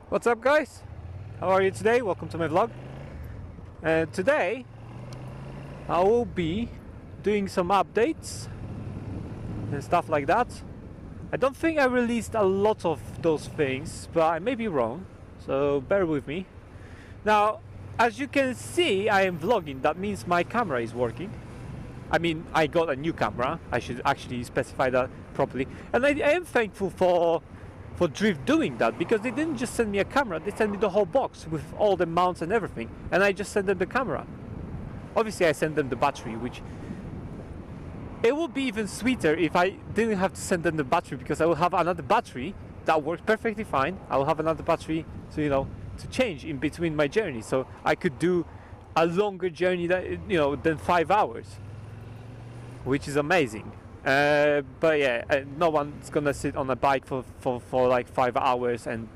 What's up, guys? How are you today? Welcome to my vlog. Today I will be doing some updates and stuff like that. I don't think I released a lot of those things, but I may be wrong, so bear with me. Now, as you can see, I am vlogging. That means my camera is working. I mean, I got a new camera. I should actually specify that properly. And I am thankful for Drift doing that, because they didn't just send me a camera, they sent me the whole box with all the mounts and everything, and I just sent them the camera. Obviously I sent them the battery, which it would be even sweeter if I didn't have to send them the battery, because I will have another battery that works perfectly fine. I will have another battery to to change in between my journey, so I could do a longer journey than 5 hours, which is amazing. But yeah, no one's gonna sit on a bike for like 5 hours and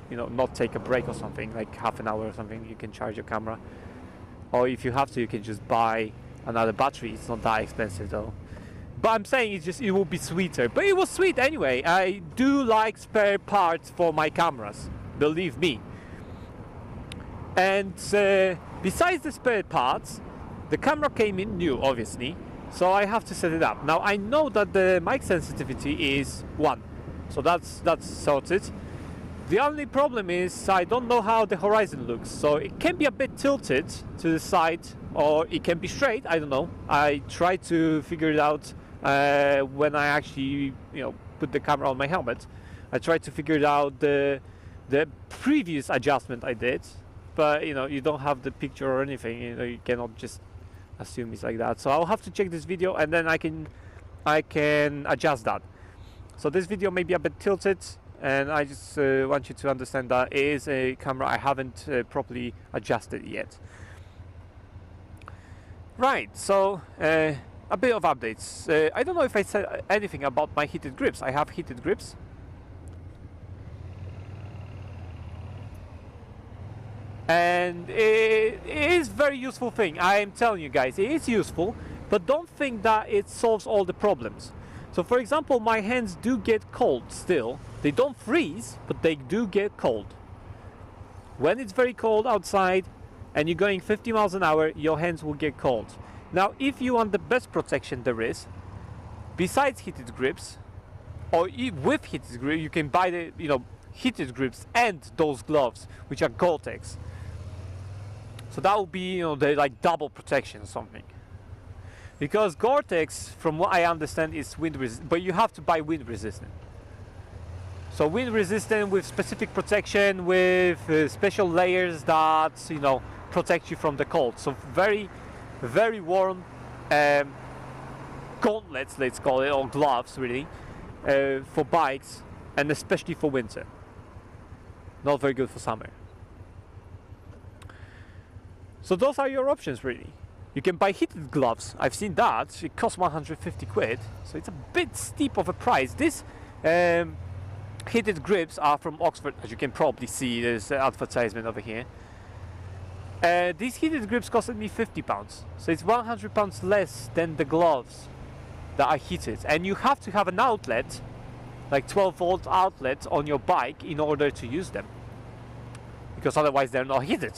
not take a break or something, like half an hour or something. You can charge your camera, or if you have to, you can just buy another battery. It's not that expensive though. But I'm saying it will be sweeter. But it was sweet anyway. I do like spare parts for my cameras, believe me. And besides the spare parts, the camera came in new, obviously. So I have to set it up. Now I know that the mic sensitivity is 1, so that's sorted. The only problem is I don't know how the horizon looks, so it can be a bit tilted to the side, or it can be straight. I don't know. I tried to figure it out when I actually put the camera on my helmet. I tried to figure it out the previous adjustment I did, but you don't have the picture or anything. You cannot just assume it's like that. So I'll have to check this video, and then I can adjust that. So this video may be a bit tilted, and I just want you to understand that it is a camera I haven't properly adjusted yet. Right, so a bit of updates. I don't know if I said anything about my heated grips. I have heated grips. And it is very useful thing. I am telling you guys, it is useful, but don't think that it solves all the problems. So for example, my hands do get cold still. They don't freeze, but they do get cold. When it's very cold outside and you're going 50 miles an hour, your hands will get cold. Now, if you want the best protection there is, besides heated grips, or with heated grips, you can buy the heated grips and those gloves, which are Gore-Tex. So that will be the like double protection or something. Because Gore-Tex, from what I understand, is wind resistant, but you have to buy wind resistant. So wind resistant with specific protection, with special layers that protect you from the cold. So very, very warm gauntlets, let's call it, or gloves really, for bikes, and especially for winter. Not very good for summer. So those are your options really. You can buy heated gloves. I've seen that. It costs 150 quid, so it's a bit steep of a price. This heated grips are from Oxford, as you can probably see. There's an advertisement over here. These heated grips costed me £50, so it's £100 less than the gloves that are heated. And you have to have an outlet, like 12-volt outlet on your bike in order to use them, because otherwise they're not heated.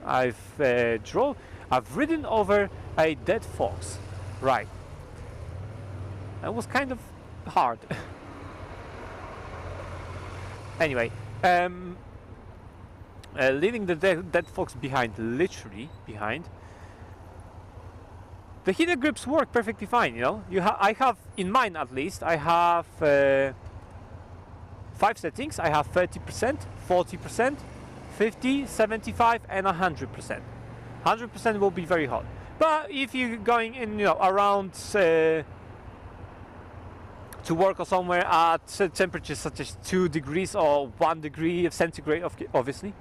I've ridden over a dead fox. Right. That was kind of hard. Anyway, leaving the dead fox behind, literally behind. The heated grips work perfectly fine. I have, in mine at least, I have 5 settings. I have 30%, 40%. 50, 75 and 100%. 100% will be very hot. But if you're going in, around to work or somewhere at temperatures such as 2 degrees or 1 degree of centigrade, obviously,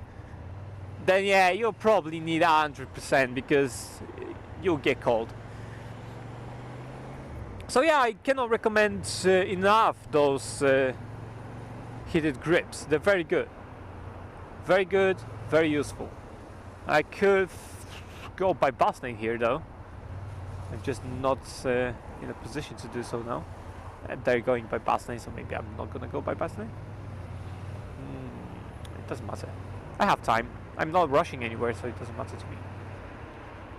then yeah, you'll probably need 100% because you'll get cold. So yeah, I cannot recommend enough those heated grips. They're very good. Very good, very useful. I could go by bus lane here though. I'm just not in a position to do so now. And they're going by bus lane, so maybe I'm not gonna go by bus lane. It doesn't matter. I have time. I'm not rushing anywhere, so it doesn't matter to me.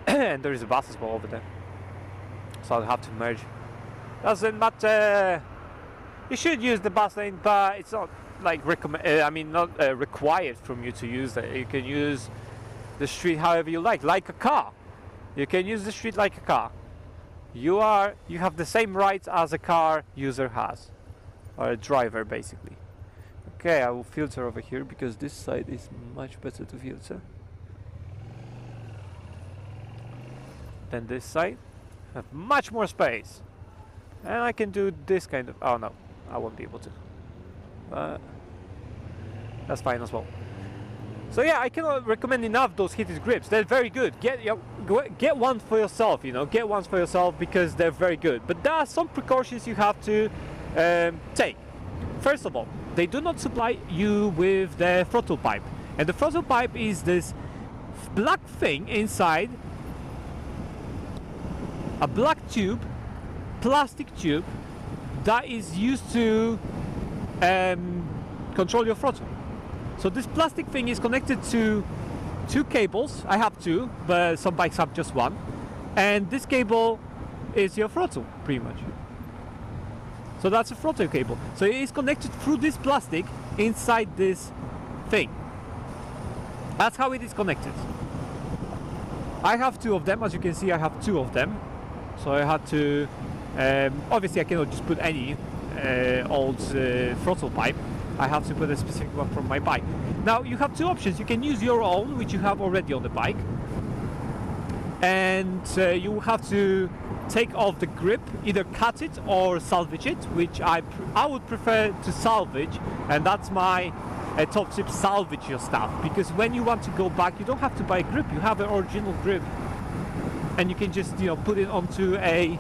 And there is a bus as well over there, so I'll have to merge. Doesn't matter. You should use the bus lane, but it's not like not required from you to use that. You can use the street however you like a car. You can use the street like a car. You have the same rights as a car user has, or a driver basically. Okay, I will filter over here because this side is much better to filter than this side. I have much more space, and I can do this kind of. Oh no, I won't be able to. But that's fine as well. So yeah, I cannot recommend enough those heated grips. They're very good. Get one for yourself. Get one for yourself because they're very good. But there are some precautions you have to take. First of all, they do not supply you with the throttle pipe, and the throttle pipe is this black thing inside, a black tube, plastic tube that is used to control your throttle. So this plastic thing is connected to two cables. I have two, but some bikes have just one. And this cable is your throttle, pretty much. So that's a throttle cable. So it is connected through this plastic inside this thing. That's how it is connected. I have two of them. As you can see, I have two of them. So I had to... obviously, I cannot just put any old throttle pipe. I have to put a specific one from my bike. Now you have two options. You can use your own, which you have already on the bike, and you have to take off the grip, either cut it or salvage it, which I would prefer to salvage, and that's my top tip: salvage your stuff, because when you want to go back, you don't have to buy a grip. You have an original grip, and you can just put it onto a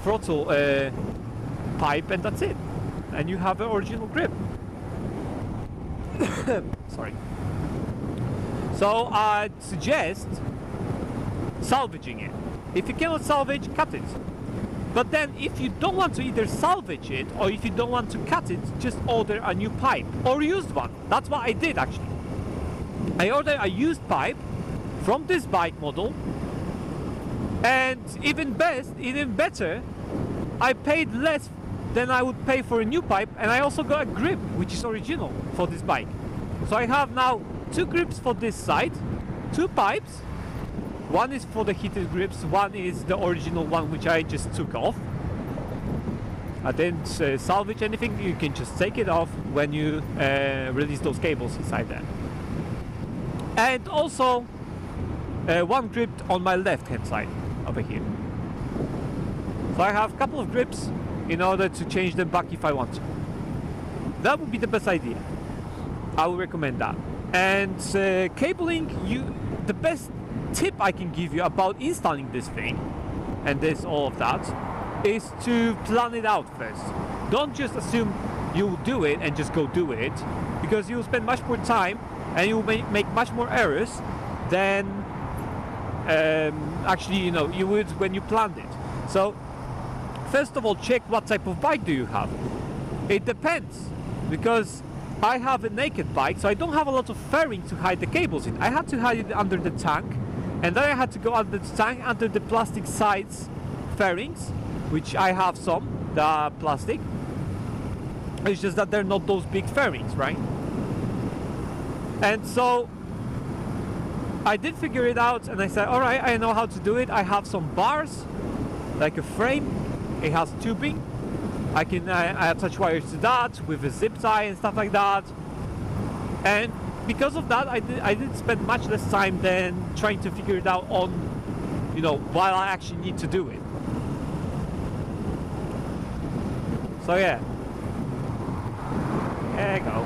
throttle pipe, and that's it. And you have an original grip. Sorry. So I'd suggest salvaging it. If you cannot salvage, cut it. But then if you don't want to either salvage it or if you don't want to cut it, just order a new pipe or used one. That's what I did actually. I ordered a used pipe from this bike model, and even better, I paid less than I would pay for a new pipe, and I also got a grip which is original for this bike. So I have now two grips for this side, two pipes. One is for the heated grips, one is the original one which I just took off. I didn't salvage anything. You can just take it off when you release those cables inside there. And also one grip on my left hand side over here. So I have a couple of grips in order to change them back if I want to. That would be the best idea. I would recommend that. And cabling, the best tip I can give you about installing this thing and all of that is to plan it out first. Don't just assume you'll do it and just go do it, because you'll spend much more time and you'll make much more errors than actually you would when you planned it. So first of all, check what type of bike do you have. It depends, because I have a naked bike, so I don't have a lot of fairing to hide the cables in. I had to hide it under the tank, and then I had to go under the tank, under the plastic sides fairings, which I have some, that are plastic. It's just that they're not those big fairings, right? And so I did figure it out, and I said, all right, I know how to do it. I have some bars, like a frame. It has tubing. I attach wires to that with a zip tie and stuff like that. And because of that, I did spend much less time than trying to figure it out on, while I actually need to do it. So yeah. There you go.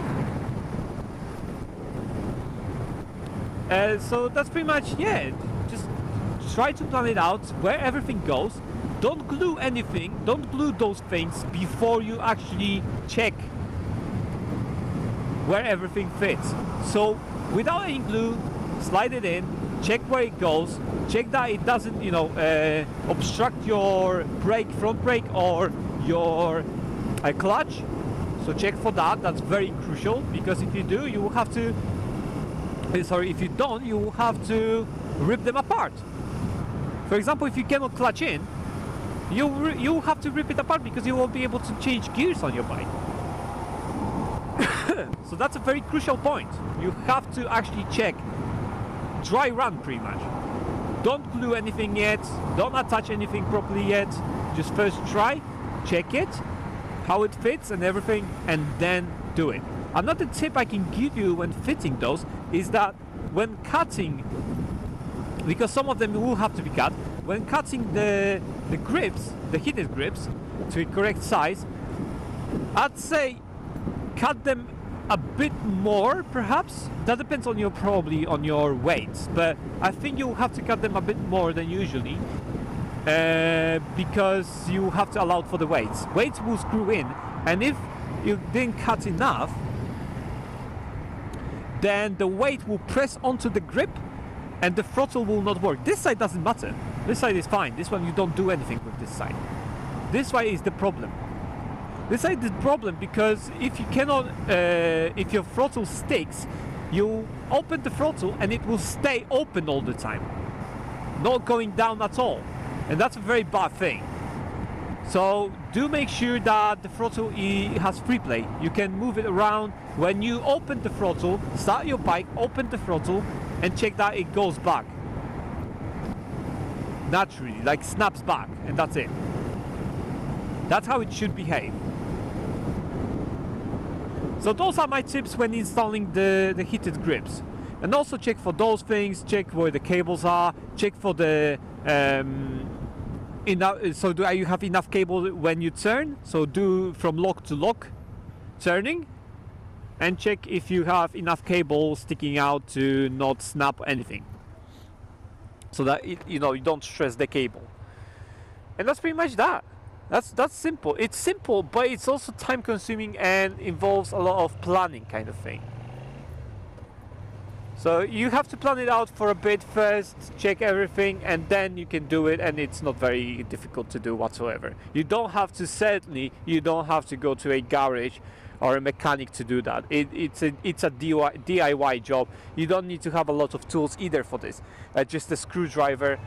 So that's pretty much, just try to plan it out where everything goes. Don't glue anything, don't glue those things before you actually check where everything fits. So without any glue, slide it in, check where it goes, check that it doesn't, you know, obstruct your brake, front brake, or your clutch. So check for that. That's very crucial, because if you do, you will have to sorry, if you don't, you will have to rip them apart. For example, if you cannot clutch in, you have to rip it apart, because you won't be able to change gears on your bike. So that's a very crucial point. You have to actually check, dry run pretty much. Don't glue anything yet, don't attach anything properly yet. Just first try, check it, how it fits and everything, and then do it. Another tip I can give you when fitting those is that when cutting, because some of them will have to be cut, when cutting the grips, the heated grips, to a correct size, I'd say cut them a bit more, perhaps. That depends on your, probably on your weights, but I think you'll have to cut them a bit more than usually, because you have to allow for the weights. Weights will screw in, and if you didn't cut enough, then the weight will press onto the grip and the throttle will not work. This side doesn't matter. This side is fine. This one you don't do anything with this side. This side is the problem. This side is the problem because if you cannot, if your throttle sticks, you open the throttle and it will stay open all the time, not going down at all, and that's a very bad thing. So do make sure that the throttle has free play. You can move it around. When you open the throttle, start your bike, open the throttle, and check that it goes back naturally, like snaps back, and that's it. That's how it should behave. So those are my tips when installing the heated grips. And also check for those things, check where the cables are, check for the so do you have enough cable when you turn? So do from lock to lock turning, and check if you have enough cable sticking out to not snap anything, so that you don't stress the cable. And that's pretty much that. That's simple. It's simple, but it's also time consuming and involves a lot of planning kind of thing. So you have to plan it out for a bit first, check everything, and then you can do it, and it's not very difficult to do whatsoever. You don't have to go to a garage or a mechanic to do that. It's a DIY job. You don't need to have a lot of tools either for this. Just a screwdriver.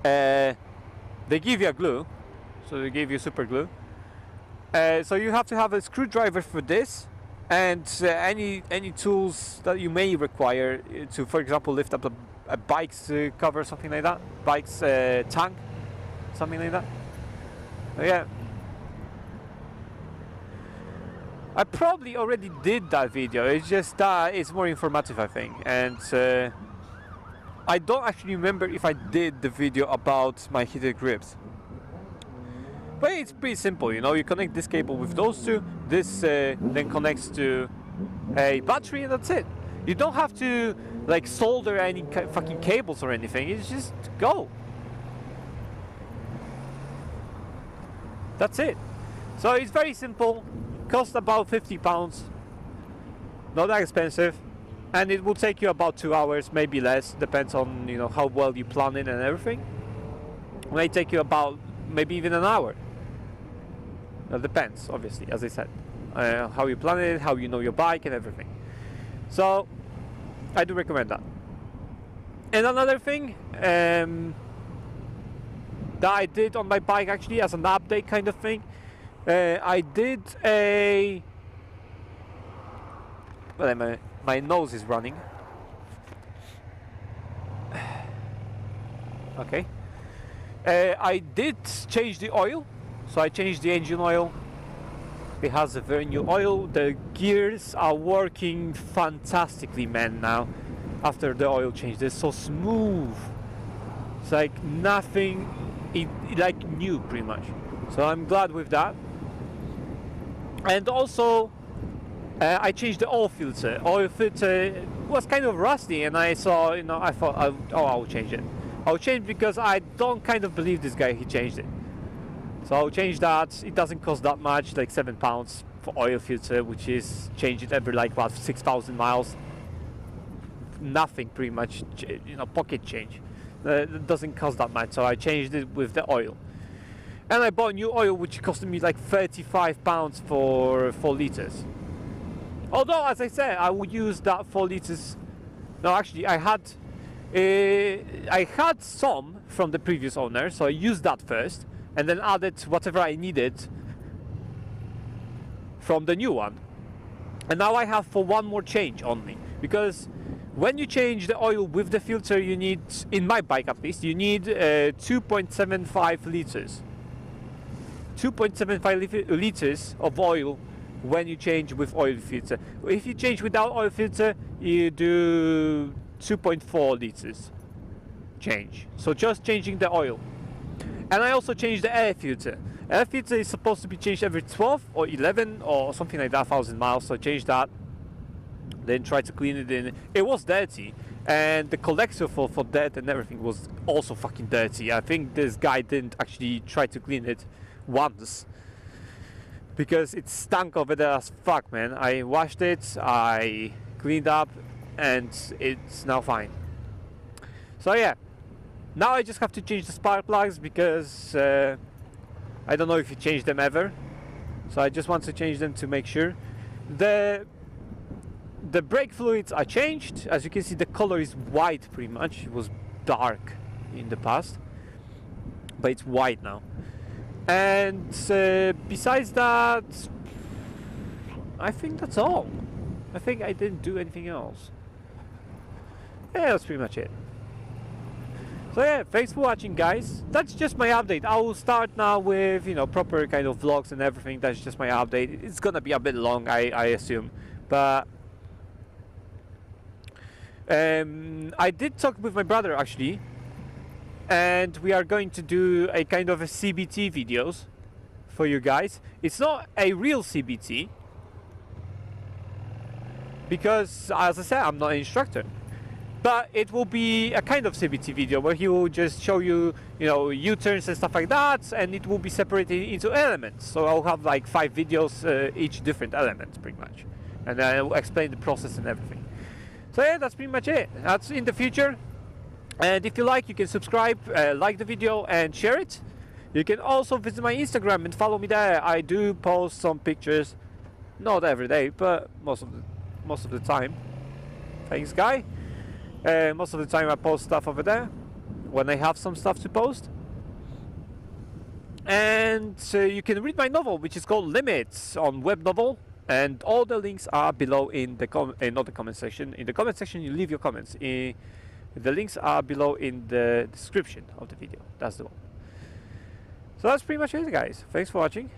They give you a glue, so they give you super glue. So you have to have a screwdriver for this, and any tools that you may require to, for example, lift up a bike's cover, something like that, bike's tank, something like that. Yeah. I probably already did that video. It's just that it's more informative, I think, and I don't actually remember if I did the video about my heated grips. But it's pretty simple, you connect this cable with those two, this then connects to a battery, and that's it. You don't have to like solder any fucking cables or anything, it's just go. That's it. So it's very simple, costs about £50, not that expensive, and it will take you about 2 hours, maybe less, depends on how well you plan it and everything. It may take you about maybe even an hour. That depends, obviously, as I said, how you plan it, how you know your bike and everything. So I do recommend that. And another thing that I did on my bike, actually, as an update kind of thing, I did a... Well, my nose is running. Okay. I did change the oil. So I changed the engine oil. It has a very new oil. The gears are working fantastically, man, now. After the oil change, they're so smooth. It's like nothing, like new, pretty much. So I'm glad with that. And also, I changed the oil filter. Oil filter was kind of rusty, and I saw, I thought, I'll change it. I'll change because I don't kind of believe this guy, he changed it. So I'll change that. It doesn't cost that much, like £7 for oil filter, which is change it every like what, 6,000 miles. nothing pretty much, you know, pocket change. It doesn't cost that much, so I changed it with the oil. And I bought new oil, which costed me like £35 for 4 liters. Although, as I said, I would use that 4 liters. No, actually, I had some from the previous owner, so I used that first, and then added whatever I needed from the new one. And now I have for one more change only, because when you change the oil with the filter, you need, in my bike at least, you need 2.75 liters. 2.75 liters of oil when you change with oil filter. If you change without oil filter, you do 2.4 liters change. So just changing the oil. And I also changed the air filter. Air filter is supposed to be changed every 12 or 11 or something like that, 1,000 miles. So I changed that. Then try to clean it in. It was dirty, and the collector for dirt and everything was also fucking dirty. I think this guy didn't actually try to clean it once, because it stank over there as fuck, man. I washed it, I cleaned up, and it's now fine. So yeah, now I just have to change the spark plugs, because I don't know if you change them ever. So I just want to change them to make sure. The brake fluids are changed. As you can see, the color is white pretty much. It was dark in the past, but it's white now. And besides that, I think that's all. I think I didn't do anything else. Yeah, that's pretty much it. So yeah, thanks for watching, guys. That's just my update. I will start now with, you know, proper kind of vlogs and everything. That's just my update. It's gonna be a bit long, I assume, but I did talk with my brother actually, and we are going to do a kind of a CBT videos for you guys. It's not a real CBT, because as I said, I'm not an instructor, but it will be a kind of CBT video where he will just show you, you know, U-turns and stuff like that, and it will be separated into elements. So I'll have like 5 videos, each different element pretty much, and then I will explain the process and everything. So yeah, that's pretty much it. That's in the future. And if you like, you can subscribe, like the video and share it. You can also visit my Instagram and follow me there. I do post some pictures, not every day, but most of the time. Thanks, guy. Most of the time I post stuff over there when I have some stuff to post. And you can read my novel, which is called Limits, on Webnovel. And all the links are below in the not the comment section. In the comment section, you leave your comments. The links are below in the description of the video. That's the one. So that's pretty much it, guys. Thanks for watching.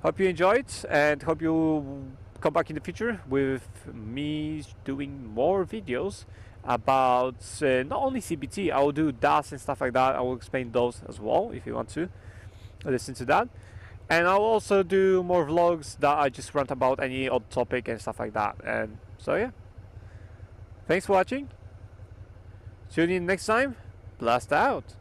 Hope you enjoyed, and hope you come back in the future with me doing more videos about not only CBT. I will do DAS and stuff like that. I will explain those as well if you want to listen to that. And I'll also do more vlogs that I just rant about any odd topic and stuff like that. And so yeah, thanks for watching. Tune in next time. Blast out.